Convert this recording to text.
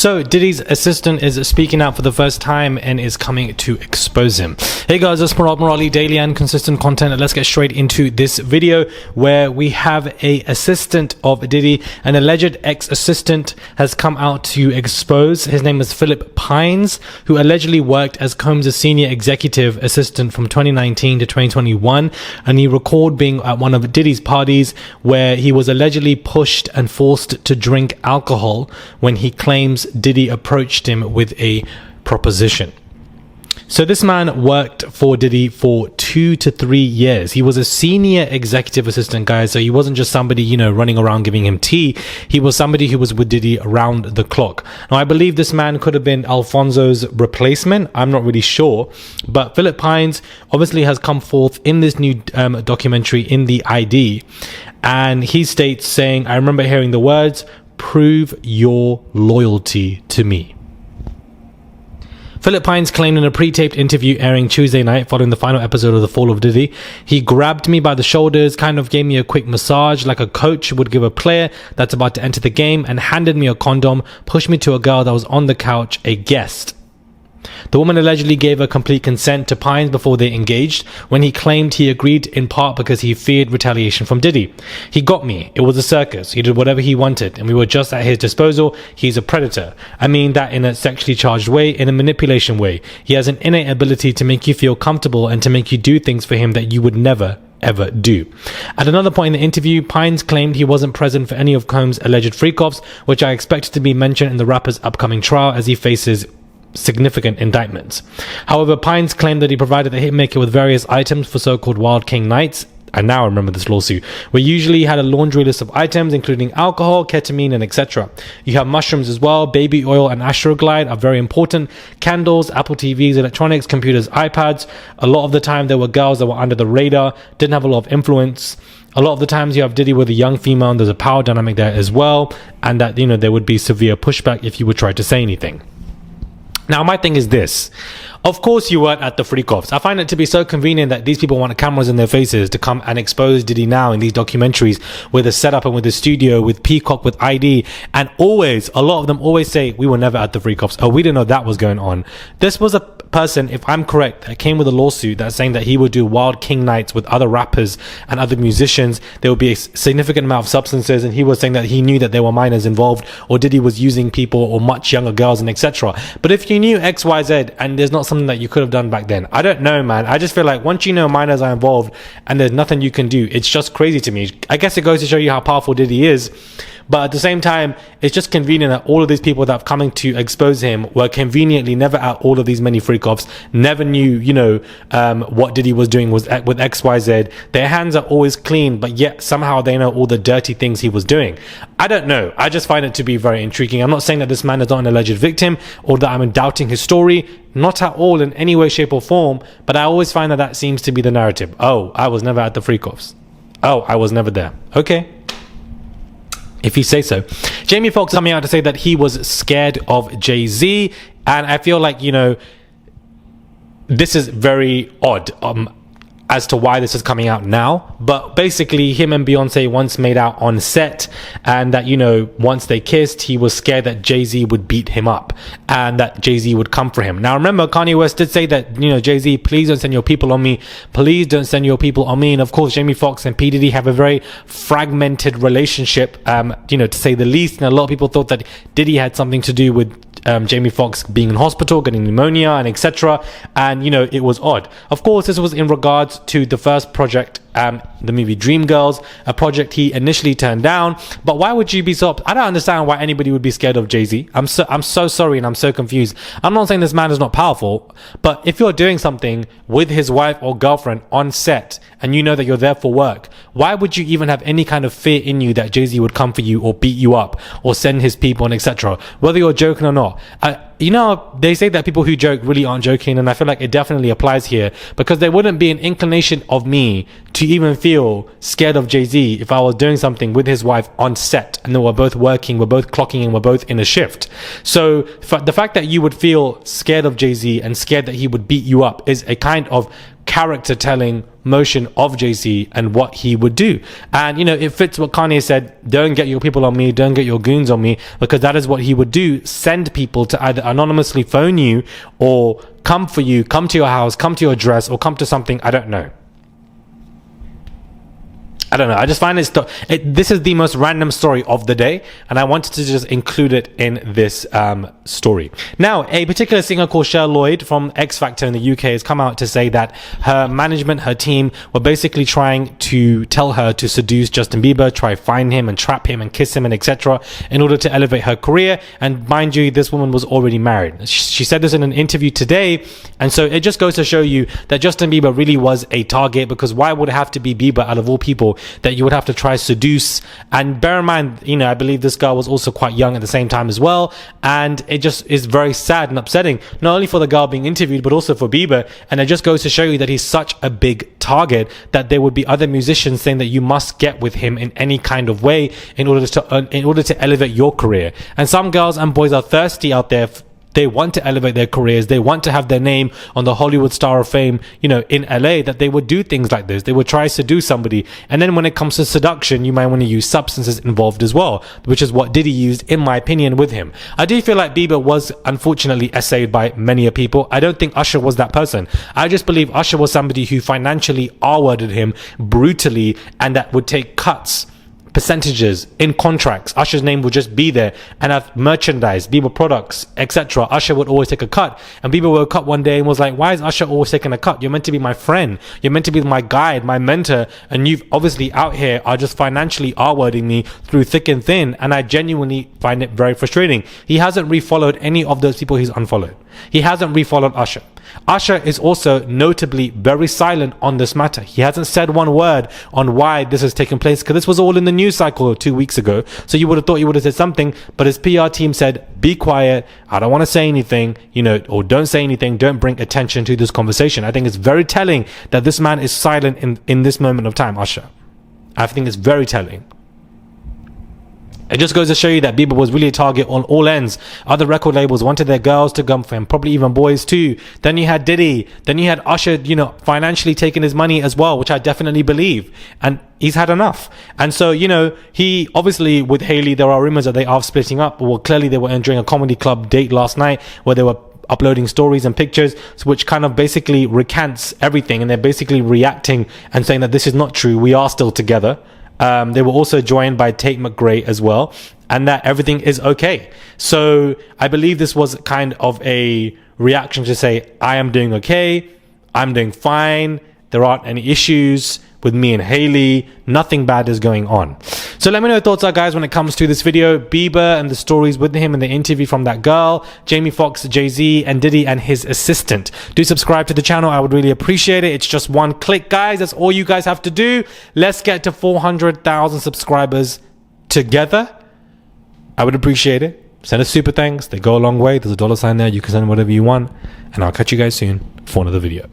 So Diddy's assistant is speaking out for the first time and is coming to expose him. Hey guys, it's Morali, daily and consistent content. Let's get straight into this video where we have a assistant of Diddy. An alleged ex-assistant has come out to expose. His name is Philip Pines, who allegedly worked as Combs' senior executive assistant from 2019 to 2021, and he recalled being at one of Diddy's parties where he was allegedly pushed and forced to drink alcohol when he claims Diddy approached him with a proposition. So this man worked for Diddy for 2 to 3 years. He was a senior executive assistant, guys. So he wasn't just somebody, running around giving him tea. He was somebody who was with Diddy around the clock. Now, I believe this man could have been Alfonso's replacement. I'm not really sure. But Philip Pines obviously has come forth in this new documentary in the ID. And he states saying, I remember hearing the words, "Prove your loyalty to me." Philip Pines claimed in a pre-taped interview airing Tuesday night following the final episode of The Fall of Diddy, he grabbed me by the shoulders, kind of gave me a quick massage like a coach would give a player that's about to enter the game, and handed me a condom, pushed me to a girl that was on the couch, a guest. The woman allegedly gave her complete consent to Pines before they engaged, when he claimed he agreed in part because he feared retaliation from Diddy. He got me. It was a circus. He did whatever he wanted, and we were just at his disposal. He's a predator. I mean that in a sexually charged way, in a manipulation way. He has an innate ability to make you feel comfortable and to make you do things for him that you would never ever do. At another point in the interview, Pines claimed he wasn't present for any of Combs' alleged freak-offs, which I expected to be mentioned in the rapper's upcoming trial as he faces significant indictments. However, Pines claimed that he provided the hitmaker with various items for so-called Wild King nights. I now remember this lawsuit, where usually had a laundry list of items including alcohol, ketamine, and etc. You have mushrooms as well. Baby oil and Astroglide are very important. Candles, Apple TVs, electronics, computers, iPads. A lot of the time there were girls that were under the radar, didn't have a lot of influence. A lot of the times you have Diddy with a young female and there's a power dynamic there as well, and that there would be severe pushback if you would try to say anything. Now, my thing is this. Of course you weren't at the freak-offs. I find it to be so convenient that these people want cameras in their faces to come and expose Diddy now in these documentaries with a setup and with a studio, with Peacock, with ID. And always, a lot of them always say, we were never at the freak-offs. Oh, we didn't know that was going on. This was a person, if I'm correct, that came with a lawsuit that's saying that he would do Wild King nights with other rappers and other musicians. There would be a significant amount of substances, and he was saying that he knew that there were minors involved, or Diddy was using people or much younger girls and etc. But if you knew XYZ and there's not something that you could have done back then, I don't know, man. I just feel like once you know minors are involved and there's nothing you can do, it's just crazy to me. I guess it goes to show you how powerful Diddy is. But at the same time, it's just convenient that all of these people that have coming to expose him were conveniently never at all of these many freak-offs, never knew, what Diddy was doing was with XYZ. Their hands are always clean, but yet somehow they know all the dirty things he was doing. I don't know. I just find it to be very intriguing. I'm not saying that this man is not an alleged victim or that I'm doubting his story. Not at all in any way, shape or form. But I always find that that seems to be the narrative. Oh, I was never at the freak-offs. Oh, I was never there. Okay. If you say so. Jamie Foxx coming out to say that he was scared of Jay-Z, and I feel like, this is very odd as to why this is coming out now. But basically, him and Beyonce once made out on set, and that, once they kissed, he was scared that Jay-Z would beat him up and that Jay-Z would come for him. Now, remember, Kanye West did say that, Jay-Z, please don't send your people on me. Please don't send your people on me. And of course, Jamie Foxx and P. Diddy have a very fragmented relationship, to say the least. And a lot of people thought that Diddy had something to do with Jamie Foxx being in hospital, getting pneumonia, and etc. And it was odd. Of course, this was in regards to the first project, the movie Dreamgirls, a project he initially turned down. But why would you be so? I don't understand why anybody would be scared of Jay-Z. I'm so sorry, and I'm so confused. I'm not saying this man is not powerful, but if you're doing something with his wife or girlfriend on set, and you know that you're there for work, why would you even have any kind of fear in you that Jay-Z would come for you or beat you up or send his people and etc. Whether you're joking or not. They say that people who joke really aren't joking, and I feel like it definitely applies here, because there wouldn't be an inclination of me to even feel scared of Jay-Z if I was doing something with his wife on set and then we're both working, we're both clocking in, we're both in a shift. So the fact that you would feel scared of Jay-Z and scared that he would beat you up is a kind of character telling motion of Jay-Z and what he would do. And you know, it fits what Kanye said, don't get your people on me, don't get your goons on me, because that is what he would do. Send people to either anonymously phone you or come for you, come to your house, come to your address, or come to something. I don't know. I just find this is the most random story of the day, and I wanted to just include it in this story. Now, a particular singer called Cher Lloyd from X Factor in the UK has come out to say that her management, her team, were basically trying to tell her to seduce Justin Bieber, try find him and trap him and kiss him and etc. in order to elevate her career. And mind you, this woman was already married. She said this in an interview today, and so it just goes to show you that Justin Bieber really was a target, because why would it have to be Bieber out of all people that you would have to try seduce? And bear in mind, you know, I believe this girl was also quite young at the same time as well, and it just is very sad and upsetting, not only for the girl being interviewed but also for Bieber. And it just goes to show you that he's such a big target that there would be other musicians saying that you must get with him in any kind of way in order to elevate your career. And some girls and boys are thirsty out there. They want to elevate their careers. They want to have their name on the Hollywood Star of Fame, you know, in LA, that they would do things like this. They would try to seduce somebody. And then when it comes to seduction, you might want to use substances involved as well, which is what Diddy used, in my opinion, with him. I do feel like Bieber was unfortunately essayed by many people. I don't think Usher was that person. I just believe Usher was somebody who financially R-worded him brutally, and that would take cuts, percentages in contracts. Usher's name would just be there, and have merchandise, Bieber products, etc. Usher would always take a cut, and Bieber woke up one day and was like, why is Usher always taking a cut? You're meant to be my friend, you're meant to be my guide, my mentor, and you've obviously out here are just financially R-wording me through thick and thin. And I genuinely find it very frustrating. He hasn't refollowed any of those people he's unfollowed. He hasn't refollowed Usher. Usher is also notably very silent on this matter. He hasn't said one word on why this has taken place, because this was all in the news cycle 2 weeks ago. So you would have thought he would have said something, but his PR team said, be quiet, I don't want to say anything, you know, or don't say anything, don't bring attention to this conversation. I think it's very telling that this man is silent in this moment of time, Usher. I think it's very telling. It just goes to show you that Bieber was really a target on all ends. Other record labels wanted their girls to come for him, probably even boys too. Then you had Diddy. Then you had Usher, you know, financially taking his money as well, which I definitely believe. And he's had enough. And so, you know, he obviously, with Hailey, there are rumors that they are splitting up. Well, clearly they were enjoying a comedy club date last night where they were uploading stories and pictures, which kind of basically recants everything. And they're basically reacting and saying that this is not true. We are still together. They were also joined by Tate McRae as well, and that everything is okay. So I believe this was kind of a reaction to say, I am doing okay, I'm doing fine, there aren't any issues with me and Hailey, nothing bad is going on. So let me know your thoughts are, guys, when it comes to this video. Bieber and the stories with him and the interview from that girl, Jamie Foxx, Jay-Z, and Diddy and his assistant. Do subscribe to the channel. I would really appreciate it. It's just one click, guys. That's all you guys have to do. Let's get to 400,000 subscribers together. I would appreciate it. Send us super thanks. They go a long way. There's a $sign there. You can send whatever you want. And I'll catch you guys soon for another video.